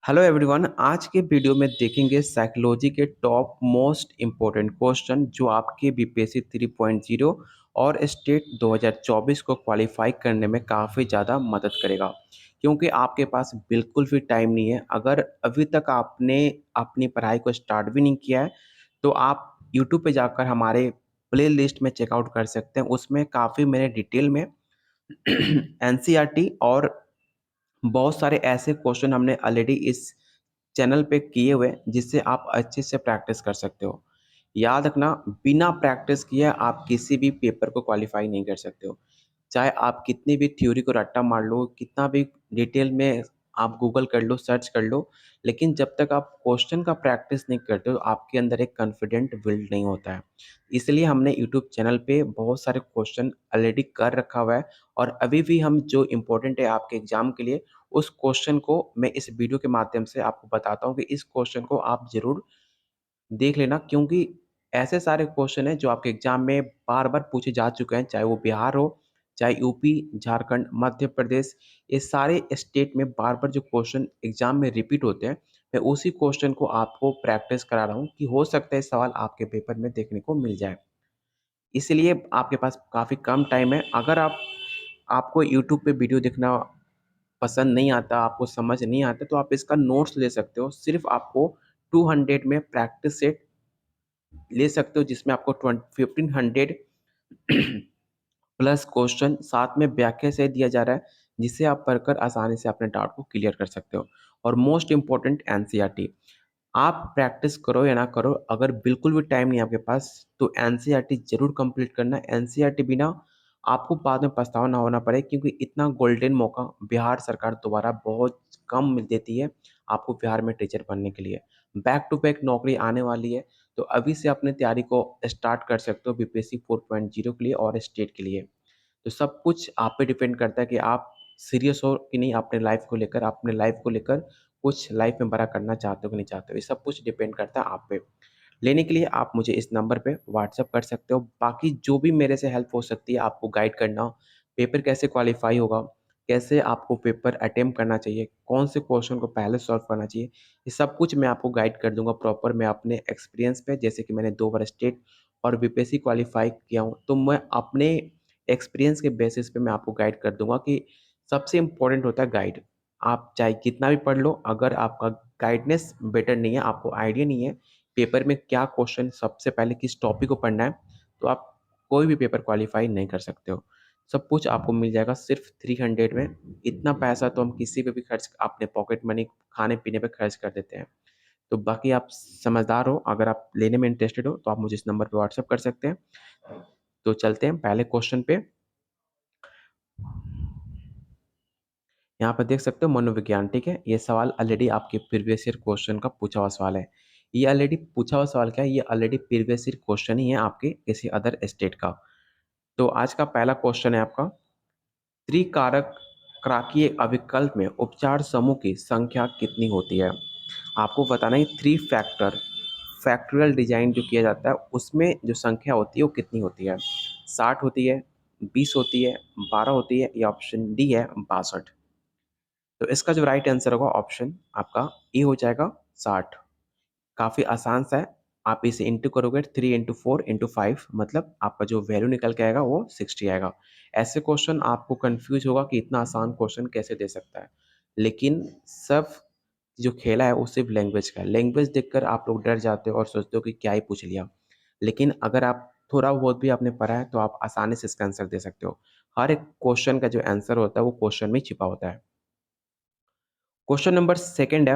Hello everyone. आज के video में देखेंगे साइकोलॉजी के टॉप मोस्ट इम्पोर्टेंट क्वेश्चन जो आपके बीपीएससी 3.0 और स्टेट 2024 को क्वालिफाई करने में काफ़ी ज़्यादा मदद करेगा। क्योंकि आपके पास बिल्कुल भी टाइम नहीं है। अगर अभी तक आपने अपनी पढ़ाई को स्टार्ट भी नहीं किया है तो आप यूट्यूब पे जाकर हमारे प्ले लिस्ट में चेकआउट कर सकते हैं। उसमें काफ़ी मैंने डिटेल में एनसीईआरटी और बहुत सारे ऐसे क्वेश्चन हमने ऑलरेडी इस चैनल पे किए हुए हैं जिससे आप अच्छे से प्रैक्टिस कर सकते हो। याद रखना, बिना प्रैक्टिस किए आप किसी भी पेपर को क्वालिफाई नहीं कर सकते हो। चाहे आप कितनी भी थ्योरी को रट्टा मार लो, कितना भी डिटेल में आप गूगल कर लो, सर्च कर लो, लेकिन जब तक आप क्वेश्चन का प्रैक्टिस नहीं करते हो आपके अंदर एक कॉन्फिडेंट बिल्ड नहीं होता है। इसलिए हमने यूट्यूब चैनल पे बहुत सारे क्वेश्चन ऑलरेडी कर रखा हुआ है और अभी भी हम जो इम्पोर्टेंट है आपके एग्जाम के लिए उस क्वेश्चन को मैं इस वीडियो के माध्यम से आपको बताता हूँ कि इस क्वेश्चन को आप ज़रूर देख लेना, क्योंकि ऐसे सारे क्वेश्चन हैं जो आपके एग्जाम में बार-बार पूछे जा चुके हैं, चाहे वो बिहार हो, चाहे यूपी, झारखंड, मध्य प्रदेश, ये सारे स्टेट में बार-बार जो क्वेश्चन एग्जाम में रिपीट होते हैं, मैं उसी क्वेश्चन को आपको प्रैक्टिस करा रहा हूँ कि हो सकता है सवाल आपके पेपर में देखने को मिल जाए। इसलिए आपके पास काफ़ी कम टाइम है। अगर आपको यूट्यूब पे वीडियो देखना पसंद नहीं आता, आपको समझ नहीं आता, तो आप इसका नोट्स ले सकते हो। सिर्फ़ आपको 200 में प्रैक्टिस सेट ले सकते हो जिसमें आपको 1500 प्लस क्वेश्चन साथ में व्याख्या सहित दिया जा रहा है, जिससे आप पढ़कर आसानी से अपने डाउट को क्लियर कर सकते हो। और मोस्ट इम्पोर्टेंट एनसीईआरटी, आप प्रैक्टिस करो या ना करो, अगर बिल्कुल भी टाइम नहीं है आपके पास तो एनसीईआरटी ज़रूर कंप्लीट करना। एनसीईआरटी बिना आपको बाद में पछतावा ना होना पड़े, क्योंकि इतना गोल्डन मौका बिहार सरकार दोबारा बहुत कम देती है आपको बिहार में टीचर बनने के लिए। बैक टू बैक नौकरी आने वाली है, तो अभी से अपनी तैयारी को स्टार्ट कर सकते हो बीपीएससी 4.0 के लिए और स्टेट के लिए। तो सब कुछ आप पे डिपेंड करता है कि आप सीरियस हो कि नहीं अपने लाइफ को लेकर, अपने लाइफ को लेकर कुछ लाइफ में बड़ा करना चाहते हो कि नहीं चाहते हो, ये सब कुछ डिपेंड करता है आप पे। लेने के लिए आप मुझे इस नंबर पे व्हाट्सएप कर सकते हो। बाकी जो भी मेरे से हेल्प हो सकती है आपको गाइड करना, पेपर कैसे क्वालिफ़ाई होगा, कैसे आपको पेपर अटेम्प्ट करना चाहिए, कौन से क्वेश्चन को पहले सॉल्व करना चाहिए, ये सब कुछ मैं आपको गाइड कर दूँगा प्रॉपर। मैं अपने एक्सपीरियंस पे, जैसे कि मैंने 2 बार स्टेट और बीपीएससी क्वालिफ़ाई किया हूँ, तो मैं अपने एक्सपीरियंस के बेसिस पे मैं आपको गाइड कर दूँगा कि सबसे इम्पोर्टेंट होता है गाइड। आप चाहे कितना भी पढ़ लो, अगर आपका गाइडेंस बेटर नहीं है, आपको आइडिया नहीं है पेपर में क्या क्वेश्चन सबसे पहले किस टॉपिक को पढ़ना है, तो आप कोई भी पेपर क्वालिफ़ाई नहीं कर सकते हो। सब कुछ आपको मिल जाएगा सिर्फ़ 300 में। इतना पैसा तो हम किसी पे भी खर्च अपने पॉकेट मनी खाने-पीने पे खर्च कर देते हैं। तो बाकी आप समझदार हो, अगर आप लेने में इंटरेस्टेड हो, तो आप मुझे इस नंबर पे व्हाट्सएप कर सकते हैं। तो चलते हैं पहले क्वेश्चन पे। यहाँ पर देख सकते हो मनोविज्ञान, ठीक है? ये सवाल ऑलरेडी आपके प्रीवियस ईयर क्वेश्चन का पूछा हुआ सवाल है। ये ऑलरेडी पूछा हुआ सवाल क्या है? ये ऑलरेडी प्रीवियस ईयर क्वेश्चन ही है आपके किसी अदर स्टेट का। तो आज का पहला क्वेश्चन है आपका, त्रिकारक कारकीय अभिकल्प में उपचार समूह की संख्या कितनी होती है? आपको बताना है 3 फैक्टर फैक्टोरियल डिज़ाइन जो किया जाता है उसमें जो संख्या होती है वो कितनी होती है? 60 होती है, 20 होती है, 12 होती है या ऑप्शन डी है 62? तो इसका जो राइट आंसर होगा ऑप्शन आपका ए हो जाएगा 60। काफ़ी आसान सा है। आप इसे इंटू करोगे 3 इंटू 4 इंटू 5, मतलब आपका जो वैल्यू निकल के आएगा वो 60 आएगा। ऐसे क्वेश्चन आपको कंफ्यूज होगा कि इतना आसान क्वेश्चन कैसे दे सकता है। लेकिन सब जो खेला है वो सिर्फ लैंग्वेज का है। लैंग्वेज देखकर आप लोग डर जाते हो और सोचते हो कि क्या ही पूछ लिया। लेकिन अगर आप थोड़ा बहुत भी आपने पढ़ा है तो आप आसानी से इसका आंसर दे सकते हो। हर एक क्वेश्चन का जो आंसर होता है वो क्वेश्चन में छिपा होता है। क्वेश्चन नंबर सेकंड है,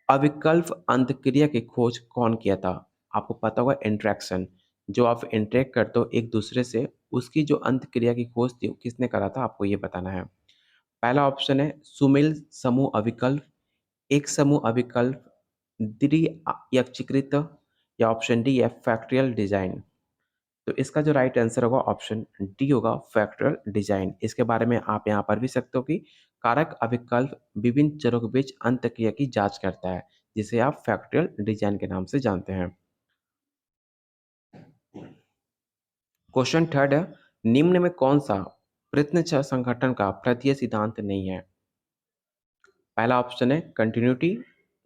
अविकल्प अंतःक्रिया की खोज कौन किया था? आपको पता होगा इंटरेक्शन, जो आप इंटरेक्ट करते हो एक दूसरे से, उसकी जो अंतःक्रिया की खोज थी वो किसने करा था आपको ये बताना है। पहला ऑप्शन है सुमेल समूह अविकल्प, एक समूह अविकल्प, द्विअक्षीकृत, या ऑप्शन डी है फैक्टरियल डिजाइन। तो इसका जो राइट आंसर होगा ऑप्शन डी होगा फैक्टरल डिजाइन। इसके बारे में आप यहाँ पढ़ भी सकते हो कि कारक अभिकल्प विभिन्न चरों के बीच अंतःक्रिया की जांच करता है, जिसे आप फैक्टरियल डिजाइन के नाम से जानते हैं। क्वेश्चन थर्ड है, निम्न में कौन सा प्रत्न संगठन का प्रत्यय सिद्धांत नहीं है? पहला ऑप्शन है कंटिन्यूटी,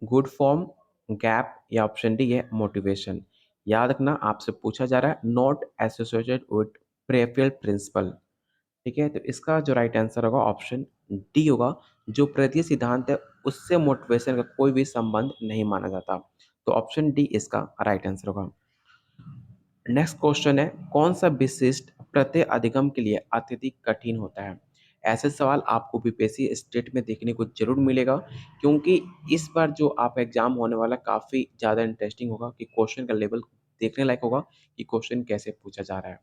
गुड फॉर्म, गैप या ऑप्शन डी है मोटिवेशन। याद रखना आपसे पूछा जा रहा है नॉट एसोसिएटेड विद प्रेफरल प्रिंसिपल। ठीक है, तो इसका जो राइट आंसर होगा ऑप्शन डी होगा। जो प्रतीय सिद्धांत है उससे मोटिवेशन का कोई भी संबंध नहीं माना जाता। तो ऑप्शन डी इसका राइट आंसर होगा। नेक्स्ट क्वेश्चन है, कौन सा विशिष्ट प्रत्यय अधिगम के लिए अत्यधिक कठिन होता है? ऐसे सवाल आपको बीपीएससी स्टेट में देखने को जरूर मिलेगा, क्योंकि इस बार जो आप एग्जाम होने वाला काफ़ी ज़्यादा इंटरेस्टिंग होगा कि क्वेश्चन का लेवल देखने लायक होगा कि क्वेश्चन कैसे पूछा जा रहा है।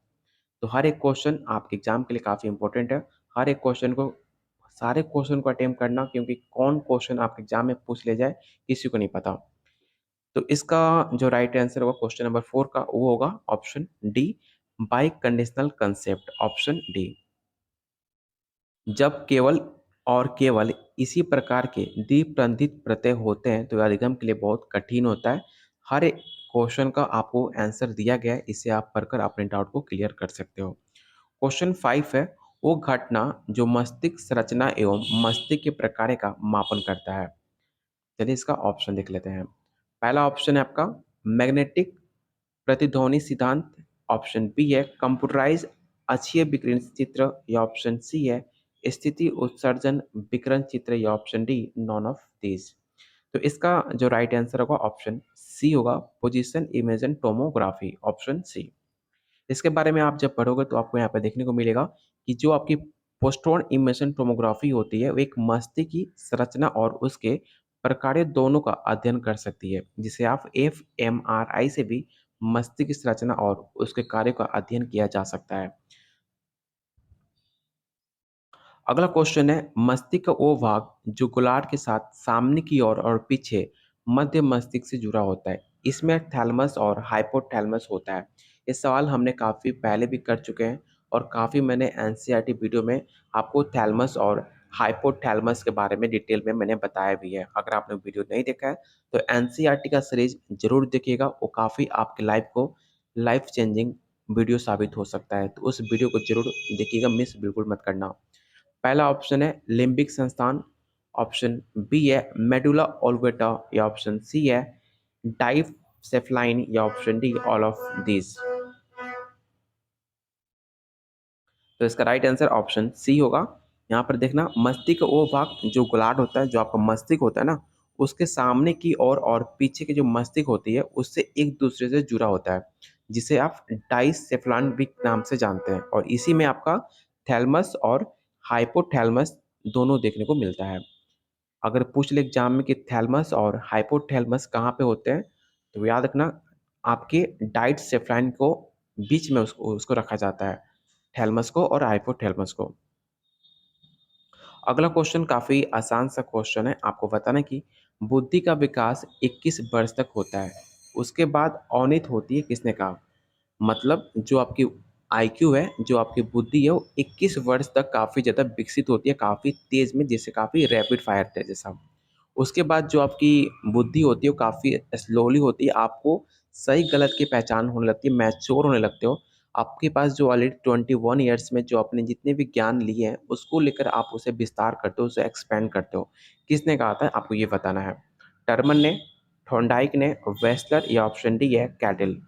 तो हर एक क्वेश्चन आपके एग्जाम के लिए काफ़ी इंपॉर्टेंट है। हर एक क्वेश्चन को सारे क्वेश्चन को अटेम्प्ट करना, क्योंकि कौन क्वेश्चन आपके एग्जाम में पूछ ले जाए किसी को नहीं पता। तो इसका जो राइट आंसर होगा क्वेश्चन नंबर 4 का वो होगा option D, by conditional concept, option D. जब केवल और केवल इसी प्रकार के द्विप्रंदित प्रत्यय होते हैं तो यह अधिगम के लिए बहुत कठिन होता है। हर एक क्वेश्चन का आपको आंसर दिया गया है, इससे आप पढ़कर अपने डाउट को क्लियर कर सकते हो। क्वेश्चन 5 है, वो घटना जो मस्तिष्क संरचना एवं मस्तिष्क के प्रकार का मापन करता है। चलिए इसका ऑप्शन देख लेते हैं। पहला ऑप्शन है आपका मैग्नेटिक प्रतिध्वनि सिद्धांत, ऑप्शन बी है कंप्यूटराइज अक्षीय विकिरण चित्र, या ऑप्शन सी है स्थिति उत्सर्जन विकिरण चित्र, या option D none of these. तो इसका जो राइट आंसर होगा ऑप्शन सी होगा, position emission tomography, option C. इसके बारे में आप जब पढ़ोगे तो आपको यहाँ पे देखने को मिलेगा कि जो आपकी पोस्टोन इमेशन टोमोग्राफी होती है वो एक मस्तिष्क की संरचना और उसके प्रकार्य दोनों का अध्ययन कर सकती है, जिसे आप एफएमआरआई से भी मस्तिष्क की संरचना और उसके कार्य का अध्ययन किया जा सकता है। अगला क्वेश्चन है, मस्तिष्क का वो भाग जो गोलार्ध के साथ सामने की ओर और पीछे मध्य मस्तिष्क से जुड़ा होता है, इसमें थैलेमस और हाइपोथैलेमस होता है। ये सवाल हमने काफ़ी पहले भी कर चुके हैं और काफ़ी मैंने एनसीईआरटी वीडियो में आपको थैलेमस और हाइपोथैलेमस के बारे में डिटेल में मैंने बताया भी है। अगर आपने वीडियो नहीं देखा है तो एनसीईआरटी का सीरीज जरूर देखिएगा, वो काफ़ी आपके लाइफ को लाइफ चेंजिंग वीडियो साबित हो सकता है। तो उस वीडियो को जरूर देखिएगा, मिस बिल्कुल मत करना। पहला ऑप्शन है लिम्बिक संस्थान, ऑप्शन बी है मेडुला ओब्लांगेटा, या ऑप्शन सी है डाइप्सेफ्लाइन, या option D all of these. तो इसका राइट आंसर ऑप्शन सी होगा। यहाँ पर देखना मस्तिष्क का वो भाग जो गोलार्ध होता है, जो आपका मस्तिष्क होता है ना, उसके सामने की ओर और पीछे की जो मस्तिष्क होती है उससे एक दूसरे से जुड़ा होता है, जिसे आप डाइसेफ्लान नाम से जानते हैं, और इसी में आपका थैलमस और हाइपोथैलेमस दोनों देखने को मिलता है। अगर पूछ ले एग्जाम में कि थैलेमस और हाइपोथैलेमस कहाँ पे होते हैं, तो याद रखना आपके डाइसेफ्लाइन को बीच में उसको उसको रखा जाता है, थैलेमस को और हाइपोथैलेमस को। अगला क्वेश्चन काफ़ी आसान सा क्वेश्चन है। आपको बताना है कि बुद्धि का विकास 21 वर्ष तक होता है, उसके बाद अवनति होती है, किसने कहा? मतलब जो आपकी आईक्यू है, जो आपकी बुद्धि है, वो 21 वर्ष तक काफ़ी ज़्यादा विकसित होती है, काफ़ी तेज़ में, जैसे काफ़ी रैपिड फायर थे जैसा। उसके बाद जो आपकी बुद्धि होती है वो काफ़ी स्लोली होती है, आपको सही गलत की पहचान होने लगती है, मैच्योर होने लगते हो। आपके पास जो ऑलरेडी 21 ईयर्स में जो आपने जितने भी ज्ञान लिए हैं, उसको लेकर आप उसे विस्तार करते हो, उसे एक्सपेंड करते हो। किसने कहा था? आपको ये बताना है। टर्मन ने, थॉर्नडाइक ने, वेस्लर, या ऑप्शन डी है कैटल।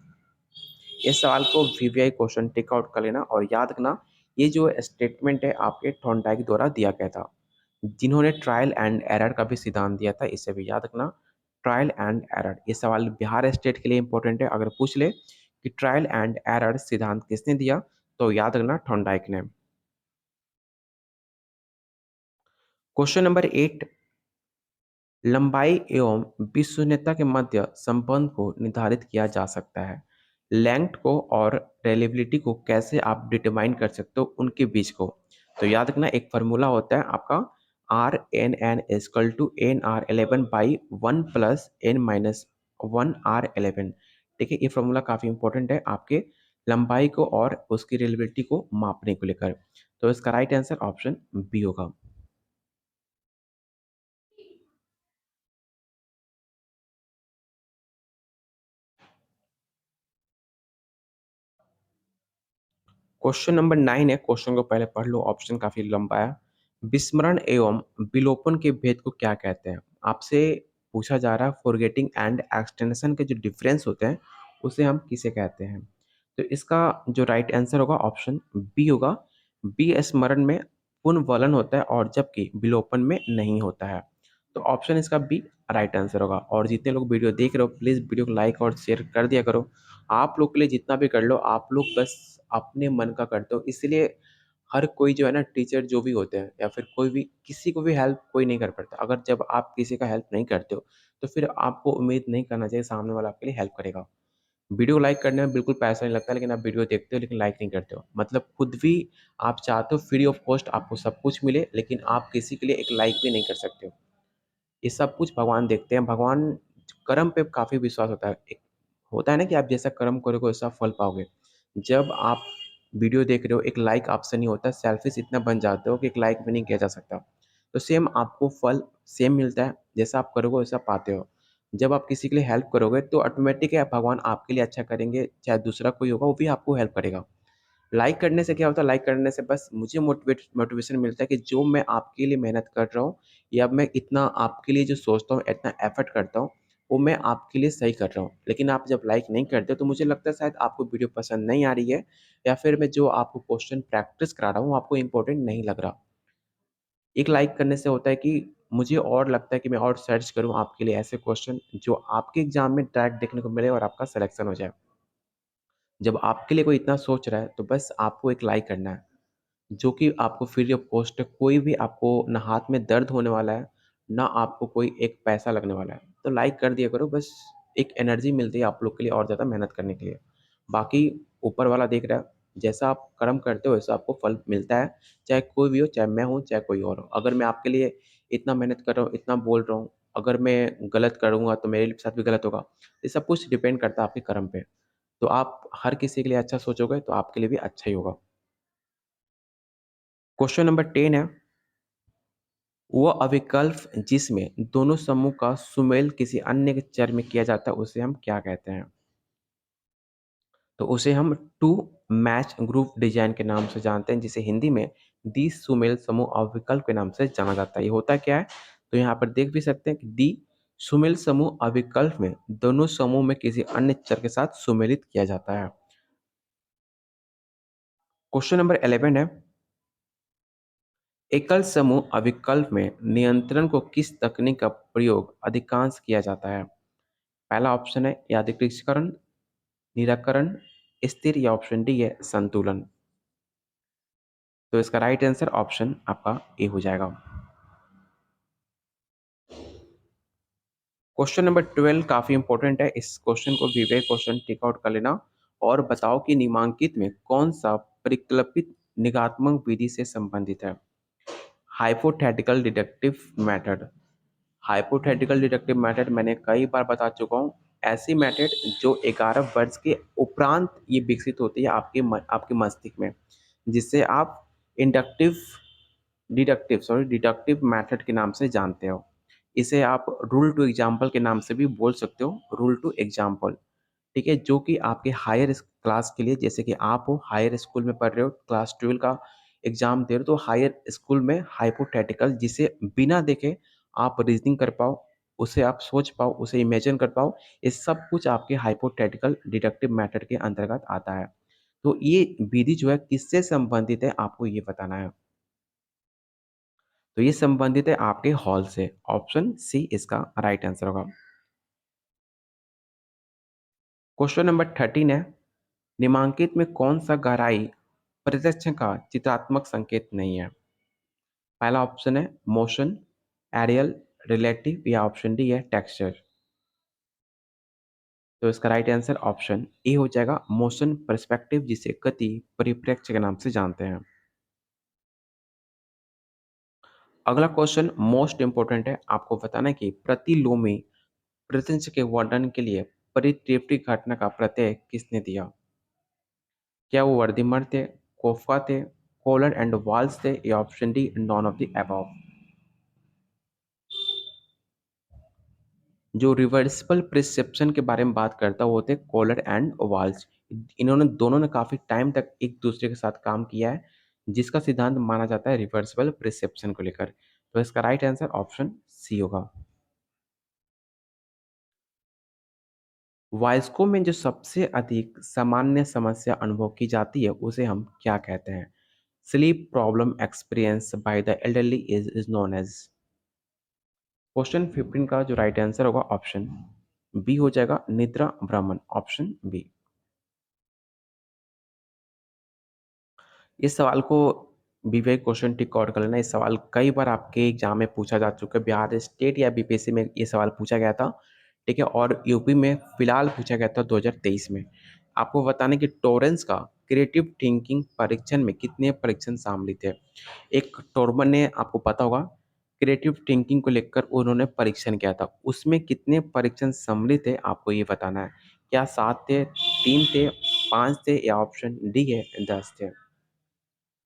इस सवाल को वीवीआई क्वेश्चन टिक आउट कर लेना और याद रखना, ये जो स्टेटमेंट है आपके थॉर्नडाइक द्वारा दिया गया था, जिन्होंने ट्रायल एंड एरर का भी सिद्धांत दिया था। इसे भी याद रखना, ट्रायल एंड एरर। ये सवाल बिहार स्टेट के लिए इंपॉर्टेंट है। अगर पूछ ले कि ट्रायल एंड एरर सिद्धांत किसने दिया, तो याद रखना थॉर्नडाइक ने। क्वेश्चन नंबर 8, लंबाई एवं विश्वसनीयता के मध्य संबंध को निर्धारित किया जा सकता है। लेंथ को और रेलेबिलिटी को कैसे आप डिटरमाइन कर सकते हो उनके बीच को? तो याद रखना एक फार्मूला होता है आपका R N N equal to N R 11 by 1 plus N minus 1 R 11। ठीक है, ये फार्मूला काफ़ी इंपॉर्टेंट है आपके लंबाई को और उसकी रेलेबिलिटी को मापने को लेकर। तो इसका राइट आंसर ऑप्शन बी होगा। क्वेश्चन नंबर 9 है, क्वेश्चन को पहले पढ़ लो, ऑप्शन काफी लंबा है। विस्मरण एवं विलोपन के भेद को क्या कहते हैं? आपसे पूछा जा रहा है फॉरगेटिंग एंड एक्सटेंशन के जो डिफरेंस होते हैं, उसे हम किसे कहते हैं? तो इसका जो राइट आंसर होगा ऑप्शन बी होगा। बी स्मरण में पुनर्वलन होता है और जबकि विलोपन में नहीं होता है। तो ऑप्शन इसका बी राइट आंसर होगा। और जितने लोग वीडियो देख रहे हो प्लीज़ वीडियो को लाइक और शेयर कर दिया करो। आप लोग के लिए जितना भी कर लो, आप लोग बस अपने मन का करते हो, इसलिए हर कोई जो है ना, टीचर जो भी होते हैं या फिर कोई भी, किसी को भी हेल्प कोई नहीं कर पाता। अगर जब आप किसी का हेल्प नहीं करते हो, तो फिर आपको उम्मीद नहीं करना चाहिए सामने वाला आपके लिए हेल्प करेगा। वीडियो लाइक करने में बिल्कुल पैसा नहीं लगता, लेकिन आप वीडियो देखते हो लेकिन लाइक नहीं करते हो। मतलब खुद भी आप चाहते हो फ्री ऑफ कॉस्ट आपको सब कुछ मिले, लेकिन आप किसी के लिए एक लाइक भी नहीं कर सकते हो। ये सब कुछ भगवान देखते हैं। भगवान कर्म पे काफ़ी विश्वास होता है। एक होता है ना कि आप जैसा कर्म करोगे वैसा फल पाओगे। जब आप वीडियो देख रहे हो, एक लाइक आपसे नहीं होता, सेल्फिश इतना बन जाते हो कि एक लाइक भी नहीं किया जा सकता। तो सेम आपको फल सेम मिलता है, जैसा आप करोगे वैसा पाते हो। जब आप किसी के लिए हेल्प करोगे तो ऑटोमेटिक है भगवान आपके लिए अच्छा करेंगे, चाहे दूसरा कोई होगा वो भी आपको हेल्प करेगा। लाइक करने से क्या होता है, लाइक करने से बस मुझे मोटिवेशन मिलता है कि जो मैं आपके लिए मेहनत कर रहा हूँ या मैं इतना आपके लिए जो सोचता हूँ, इतना एफर्ट करता हूँ, वो मैं आपके लिए सही कर रहा हूँ। लेकिन आप जब लाइक नहीं करते तो मुझे लगता है शायद आपको वीडियो पसंद नहीं आ रही है, या फिर मैं जो आपको क्वेश्चन प्रैक्टिस करा रहा हूँ, वो आपको इम्पोर्टेंट नहीं लग रहा। एक लाइक करने से होता है कि मुझे और लगता है कि मैं और सर्च करूँ आपके लिए ऐसे क्वेश्चन जो आपके एग्ज़ाम में डायरेक्ट देखने को मिले और आपका सिलेक्शन हो जाए। जब आपके लिए कोई इतना सोच रहा है, तो बस आपको एक लाइक करना है। जो कि आपको फ्री ऑफ कॉस्ट है, कोई भी आपको ना हाथ में दर्द होने वाला है, ना आपको कोई एक पैसा लगने वाला है। तो लाइक कर दिया करो, बस एक एनर्जी मिलती है आप लोग के लिए और ज़्यादा मेहनत करने के लिए। बाकी ऊपर वाला देख रहा है, जैसा आप कर्म करते हो वैसा आपको फल मिलता है, चाहे कोई भी हो, चाहे मैं हूँ, चाहे कोई और हो। अगर मैं आपके लिए इतना मेहनत कर रहा हूँ, इतना बोल रहा हूँ, अगर मैं गलत करूँगा तो मेरे साथ भी गलत होगा। ये सब कुछ डिपेंड करता है आपके कर्म पे। तो आप हर किसी के लिए अच्छा सोचोगे तो आपके लिए भी अच्छा ही होगा। क्वेश्चन नंबर 10 है, वह अविकल्प जिसमें दोनों समूह का सुमेल किसी अन्य के चर में किया जाता है उसे हम क्या कहते हैं? तो उसे हम टू मैच ग्रुप डिजाइन के नाम से जानते हैं, जिसे हिंदी में द्वि सुमेल समूह अविकल्प के नाम से जाना जाता है। ये होता क्या है? तो यहाँ पर देख भी सकते हैं कि द्वि सुमेल समूह अविकल्प में दोनों समूह में किसी अन्य चर के साथ सुमेलित किया जाता है। क्वेश्चन नंबर 11 है, एकल समूह अविकल्प में नियंत्रण को किस तकनीक का प्रयोग अधिकांश किया जाता है? पहला ऑप्शन है यादृच्छिककरण, निराकरण, स्थिर, या ऑप्शन डी है संतुलन। तो इसका राइट आंसर ऑप्शन आपका ए हो जाएगा। क्वेश्चन नंबर 12 काफी इंपॉर्टेंट है। इस क्वेश्चन को विवेक क्वेश्चन टिक आउट कर लेना और बताओ कि निम्नांकित में कौन सा परिकल्पित निगात्मक विधि से संबंधित है? Hypothetical deductive method. Hypothetical deductive method मैंने कई बार बता चुका हूँ। ऐसी मेथड जो 11 वर्ष के उपरांत ये विकसित होती है आपके मस्तिष्क में, जिसे आप इंडक्टिव डिडक्टिव मेथड के नाम से जानते हो। इसे आप रूल टू एग्जाम्पल के नाम से भी बोल सकते हो, रूल टू एग्जाम्पल। ठीक है, जो कि आपके हायर क्लास के लिए, जैसे कि आप हो हायर स्कूल में पढ़ रहे हो, क्लास 12 का एग्जाम दे रहे हो, तो हायर स्कूल में हाइपोथेटिकल, जिसे बिना देखे आप रीजनिंग कर पाओ, उसे आप सोच पाओ, उसे इमेजिन कर पाओ, ये सब कुछ आपके हाइपोथेटिकल डिडक्टिव मेथड के अंतर्गत आता है। तो ये विधि जो है किससे संबंधित है आपको ये बताना है। तो ये संबंधित है आपके हॉल से। ऑप्शन सी इसका राइट आंसर होगा। क्वेश्चन नंबर 13 है, निम्नांकित में कौन सा गहराई प्रत्यक्ष का चित्रात्मक संकेत नहीं है? पहला ऑप्शन है मोशन, एरियल, रिलेटिव, या ऑप्शन डी है टेक्सचर। तो इसका राइट आंसर ऑप्शन ए हो जाएगा, मोशन पर्सपेक्टिव, जिसे गति परिप्रेक्ष्य के नाम से जानते हैं। अगला क्वेश्चन मोस्ट इंपोर्टेंट है। आपको बताना है कि प्रतिलोमी प्रत्यक्ष के वर्णन के लिए परितृप्ति घटना का प्रत्यय किसने दिया? क्या वो वर्धीमर थे, कोफका थे, कोलर एंड वाल्स थे, या option D none of the above. जो रिवर्सिबल प्रिसेप्शन के बारे में बात करता है वो थे कोलर एंड वाल्स। इन्होंने दोनों ने काफी टाइम तक एक दूसरे के साथ काम किया है, जिसका सिद्धांत माना जाता है रिवर्सिबल प्रिसेप्शन को लेकर। तो इसका राइट आंसर ऑप्शन सी होगा। वयस्कों में जो सबसे अधिक सामान्य समस्या अनुभव की जाती है, उसे हम क्या कहते हैं? Sleep problem experience by the elderly is known as. Question 15 का जो राइट आंसर होगा ऑप्शन बी हो जाएगा निद्रा भ्रमण, ऑप्शन बी। इस सवाल को बीवीआई क्वेश्चन टिक आउट कर लेना। इस सवाल कई बार आपके एग्जाम में पूछा जा चुका है। बिहार स्टेट या बीपीएससी में ये सवाल पूछा गया था, ठीक है? और यूपी में फिलहाल पूछा गया था 2023 में। आपको बताने कि टॉरेंस का क्रिएटिव थिंकिंग परीक्षण में कितने परीक्षण शामिल थे? एक टॉर्मन ने, आपको पता होगा, क्रिएटिव थिंकिंग को लेकर उन्होंने परीक्षण किया था। उसमें कितने परीक्षण सम्मिलित थे आपको ये बताना है। क्या 7 थे, 3 थे, 5 थे या ऑप्शन डी है 10 थे?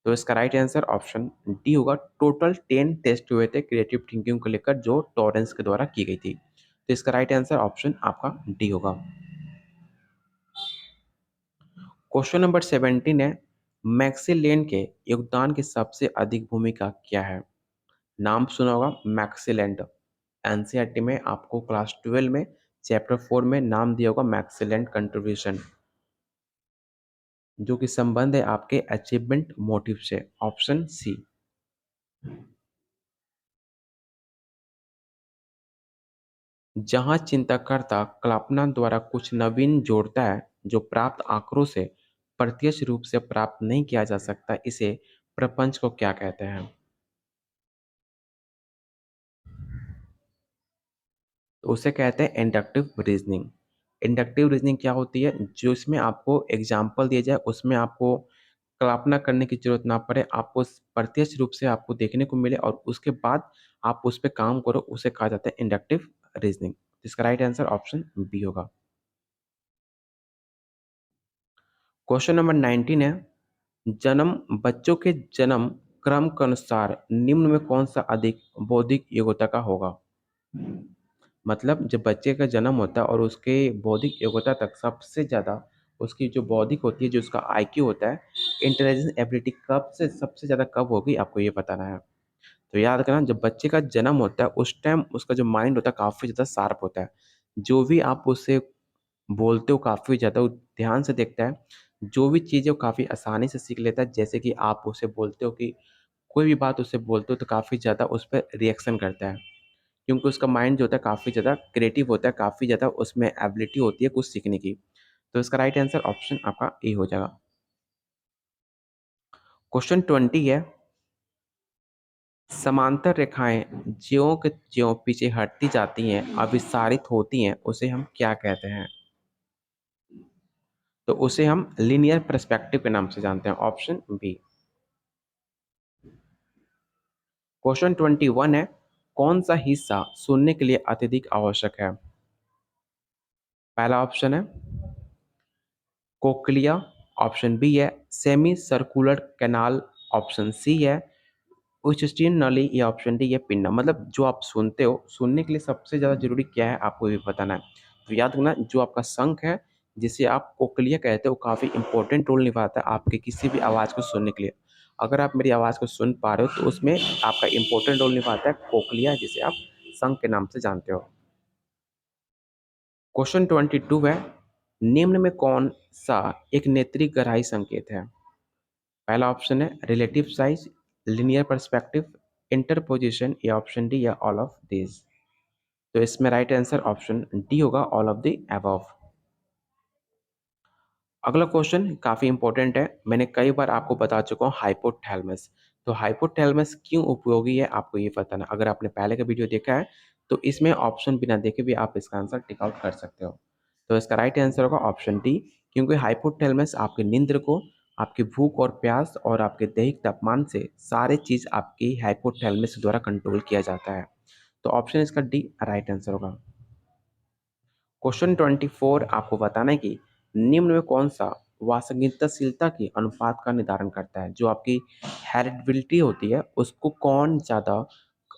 तो इसका राइट आंसर ऑप्शन डी होगा। टोटल 10 टेस्ट हुए थे क्रिएटिव थिंकिंग को लेकर जो टॉरेंस के द्वारा की गई थी। तो इसका राइट आंसर ऑप्शन आपका डी होगा। क्वेश्चन नंबर 17 है, मैक्सिलेंड के योगदान की सबसे अधिक भूमिका क्या है? नाम सुना होगा मैक्सिलेंड। एनसीईआरटी में आपको क्लास 12 में चैप्टर 4 में नाम दिया होगा मैक्सिलेंड कंट्रीब्यूशन, जो कि संबंध है आपके अचीवमेंट मोटिव से, ऑप्शन सी। जहाँ चिंताकर्ता कल्पना द्वारा कुछ नवीन जोड़ता है जो प्राप्त आंकड़ों से प्रत्यक्ष रूप से प्राप्त नहीं किया जा सकता, इसे प्रपंच को क्या कहते हैं? तो उसे कहते हैं इंडक्टिव रीजनिंग। इंडक्टिव रीजनिंग क्या होती है? जो इसमें आपको एग्जाम्पल दिया जाए, उसमें आपको कल्पना करने की जरूरत ना पड़े, आपको प्रत्यक्ष रूप से आपको देखने को मिले और उसके बाद आप उस पर काम करो, उसे कहा जाता है इंडक्टिव रीजनिंग। इसका राइट आंसर ऑप्शन बी होगा। क्वेश्चन नंबर 19 है, जन्म बच्चों के जन्म क्रम के अनुसार निम्न में कौन सा अधिक बौद्धिक योग्यता का होगा? मतलब जब बच्चे का जन्म होता है और उसके बौद्धिक योग्यता तक सबसे ज़्यादा उसकी जो बौद्धिक होती है, जो उसका आईक्यू होता है, इंटेलिजेंस एबिलिटी कब से सबसे ज़्यादा कब होगी, आपको ये बताना है। तो याद रखना, जब बच्चे का जन्म होता है उस टाइम उसका जो माइंड होता है काफ़ी ज़्यादा शार्प होता है। जो भी आप उससे बोलते हो काफ़ी ज़्यादा वो ध्यान से देखता है। जो भी चीज़ है वो काफ़ी आसानी से सीख लेता है। जैसे कि आप उसे बोलते हो कि कोई भी बात उससे बोलते हो तो काफ़ी ज़्यादा उस पे रिएक्शन करता है। क्योंकि उसका माइंड जो होता है काफ़ी ज़्यादा क्रिएटिव होता है, काफ़ी ज़्यादा उसमें एबिलिटी होती है कुछ सीखने की। तो इसका राइट आंसर ऑप्शन आपका ए हो जाएगा। क्वेश्चन 20 है, समांतर रेखाएँ ज्यों के ज्यों पीछे हटती जाती हैं, अविस्तारित होती हैं, उसे हम क्या कहते हैं? तो उसे हम लीनियर पर्सपेक्टिव के नाम से जानते हैं, ऑप्शन बी। क्वेश्चन 21 है, कौन सा हिस्सा सुनने के लिए अत्यधिक आवश्यक है? पहला ऑप्शन है कोक्लिया, ऑप्शन बी है semi circular canal, option C है उच्चस्टीन नली या ऑप्शन डी है पिंडा। मतलब जो आप सुनते हो, सुनने के लिए सबसे ज़्यादा ज़रूरी क्या है आपको ये बताना है। तो याद रखना, जो आपका शंख है जिसे आप कोक्लिया कहते हो, काफ़ी इंपॉर्टेंट रोल निभाता है आपके किसी भी आवाज़ को सुनने के लिए। अगर आप मेरी आवाज़ को सुन पा रहे हो तो उसमें आपका इंपॉर्टेंट रोल निभाता है कोक्लिया, जिसे आप शंख के नाम से जानते हो। क्वेश्चन 22 है, निम्न में कौन सा एक नेत्री गहराई संकेत है? पहला ऑप्शन है relative size, linear perspective, interposition या ऑप्शन डी या ऑल ऑफ दिस। तो इसमें राइट आंसर ऑप्शन डी होगा, ऑल ऑफ द अबव। अगला क्वेश्चन काफ़ी इंपॉर्टेंट है। मैंने कई बार आपको बता चुका हूँ हाइपोथैलेमस। तो हाइपोथैलेमस क्यों उपयोगी है आपको ये बताना। अगर आपने पहले का वीडियो देखा है तो इसमें ऑप्शन बिना देखे भी आप इसका आंसर टिक आउट कर सकते हो। तो इसका राइट आंसर होगा ऑप्शन डी, क्योंकि हाइपोथैलेमस आपकी नींद को, आपकी भूख और प्यास और आपके दैहिक तापमान से सारे चीज़ आपकी हाइपोथैलेमस द्वारा कंट्रोल किया जाता है। तो ऑप्शन इसका डी राइट आंसर होगा। क्वेश्चन 24 आपको बताना है कि निम्न में कौन सा वासंगीतशीलता की अनुपात का निर्धारण करता है? जो आपकी हेरिडिटी होती है उसको कौन ज़्यादा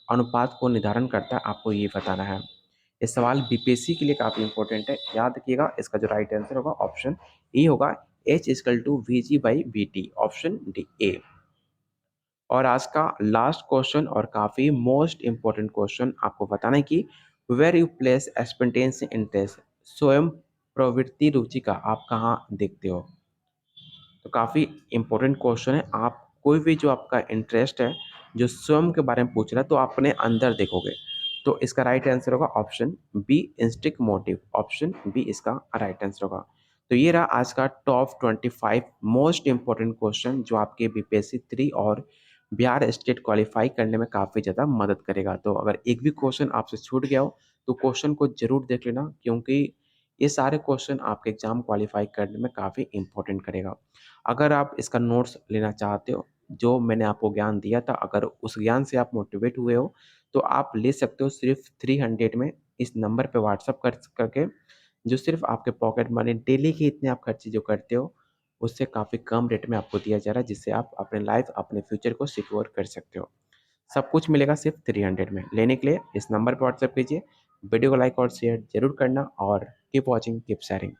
अनुपात को निर्धारण करता है, आपको ये बताना है। ये सवाल बीपीएससी के लिए काफ़ी इंपॉर्टेंट है, याद रखिएगा। इसका जो राइट आंसर होगा ऑप्शन ए होगा, H equal to V G by B T, option D A. और आज का लास्ट क्वेश्चन और काफ़ी मोस्ट इम्पोर्टेंट क्वेश्चन आपको बताना है कि where you place spontaneous interest, स्वयं प्रवृत्ति रुचि का आप कहाँ देखते हो? तो काफ़ी इम्पोर्टेंट क्वेश्चन है। आप कोई भी जो आपका इंटरेस्ट है, जो स्वयं के बारे में पूछ रहा है, तो आप अपने अंदर देखोगे। तो इसका राइट आंसर होगा option B instinct motive. Option B इसका राइट आंसर होगा। तो ये रहा आज का टॉप 25 मोस्ट इम्पोर्टेंट क्वेश्चन जो आपके बीपीएससी 3 और बिहार स्टेट क्वालीफाई करने में काफ़ी ज़्यादा मदद करेगा। तो अगर एक भी क्वेश्चन आपसे छूट गया हो, तो क्वेश्चन को ज़रूर देख लेना, क्योंकि ये सारे क्वेश्चन आपके एग्ज़ाम क्वालीफाई करने में काफ़ी इम्पोर्टेंट करेगा। अगर आप इसका नोट्स लेना चाहते हो, जो मैंने आपको ज्ञान दिया था, अगर उस ज्ञान से आप मोटिवेट हुए हो, तो आप ले सकते हो सिर्फ़ 300 में इस नंबर पे व्हाट्सएप करके, जो सिर्फ़ आपके पॉकेट मनी डेली के इतने आप खर्चे जो करते हो, उससे काफ़ी कम रेट में आपको दिया जा रहा है, जिससे आप अपने लाइफ़, अपने फ्यूचर को सिक्योर कर सकते हो। सब कुछ मिलेगा सिर्फ़ 300 में। लेने के लिए इस नंबर पे व्हाट्सएप कीजिए। वीडियो को लाइक और शेयर ज़रूर करना और कीप वॉचिंग, कीप शेयरिंग।